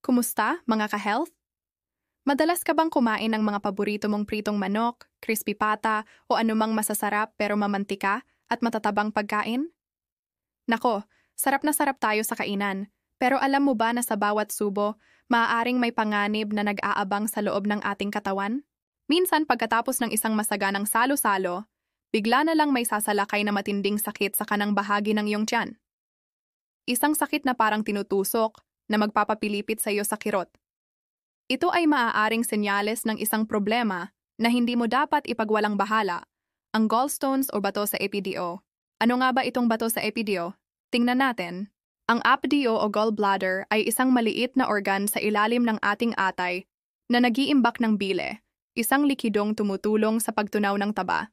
Kumusta, mga ka-health? Madalas ka bang kumain ng mga paborito mong pritong manok, crispy pata, o anumang masasarap pero mamantika at matatabang pagkain? Nako, sarap na sarap tayo sa kainan. Pero alam mo ba na sa bawat subo, maaaring may panganib na nag-aabang sa loob ng ating katawan? Minsan pagkatapos ng isang masaganang salo-salo, bigla na lang may sasalakay na matinding sakit sa kanang bahagi ng iyong tiyan. Isang sakit na parang tinutusok na magpapapilipit sa iyo sa kirot. Ito ay maaaring senyales ng isang problema na hindi mo dapat ipagwalang bahala, ang gallstones o bato sa epidio. Ano nga ba itong bato sa epidio? Tingnan natin. Ang apdio o gallbladder ay isang maliit na organ sa ilalim ng ating atay na nag-iimbak ng bile, isang likidong tumutulong sa pagtunaw ng taba.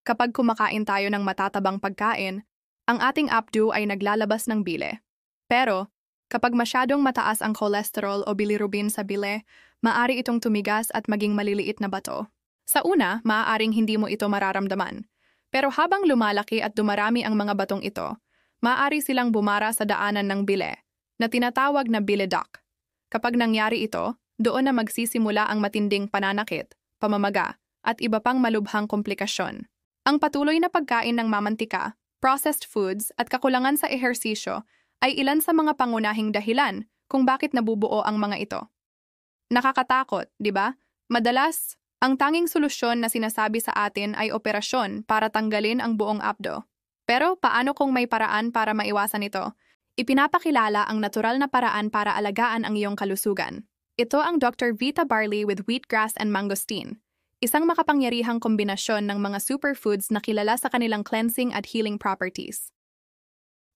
Kapag kumakain tayo ng matatabang pagkain, ang ating apdo ay naglalabas ng bile. Pero, kapag masyadong mataas ang cholesterol o bilirubin sa bile, maaari itong tumigas at maging maliliit na bato. Sa una, maaaring hindi mo ito mararamdaman. Pero habang lumalaki at dumarami ang mga batong ito, maaari silang bumara sa daanan ng bile, na tinatawag na bile duct. Kapag nangyari ito, doon na magsisimula ang matinding pananakit, pamamaga, at iba pang malubhang komplikasyon. Ang patuloy na pagkain ng mamantika, processed foods at kakulangan sa ehersisyo ay ilan sa mga pangunahing dahilan kung bakit nabubuo ang mga ito. Nakakatakot, di ba? Madalas, ang tanging solusyon na sinasabi sa atin ay operasyon para tanggalin ang buong apdo. Pero paano kung may paraan para maiwasan ito? Ipinapakilala ang natural na paraan para alagaan ang iyong kalusugan. Ito ang Dr. Vita Barley with wheatgrass and mangosteen, isang makapangyarihang kombinasyon ng mga superfoods na kilala sa kanilang cleansing at healing properties.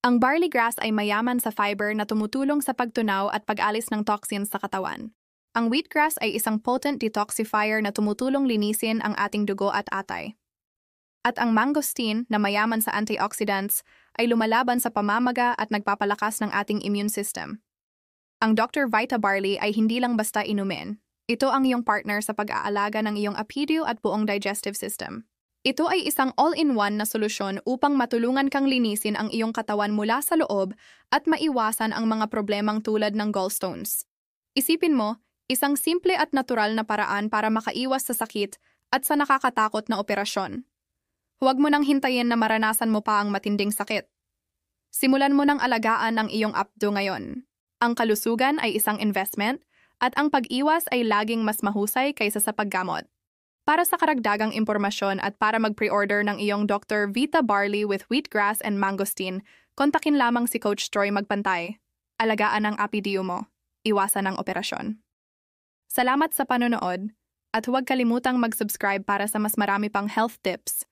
Ang barley grass ay mayaman sa fiber na tumutulong sa pagtunaw at pag-alis ng toxins sa katawan. Ang wheatgrass ay isang potent detoxifier na tumutulong linisin ang ating dugo at atay. At ang mangosteen na mayaman sa antioxidants ay lumalaban sa pamamaga at nagpapalakas ng ating immune system. Ang Dr. Vita Barley ay hindi lang basta inumin. Ito ang iyong partner sa pag-aalaga ng iyong appedio at buong digestive system. Ito ay isang all-in-one na solusyon upang matulungan kang linisin ang iyong katawan mula sa loob at maiwasan ang mga problemang tulad ng gallstones. Isipin mo, isang simple at natural na paraan para makaiwas sa sakit at sa nakakatakot na operasyon. Huwag mo nang hintayin na maranasan mo pa ang matinding sakit. Simulan mo nang alagaan ang iyong apdo ngayon. Ang kalusugan ay isang investment at ang pag-iwas ay laging mas mahusay kaysa sa paggamot. Para sa karagdagang impormasyon at para mag-pre-order ng iyong Dr. Vita Barley with wheatgrass and mangosteen, kontakin lamang si Coach Troy Magpantay. Alagaan ang appedio mo. Iwasan ang operasyon. Salamat sa panonood at huwag kalimutang mag-subscribe para sa mas marami pang health tips.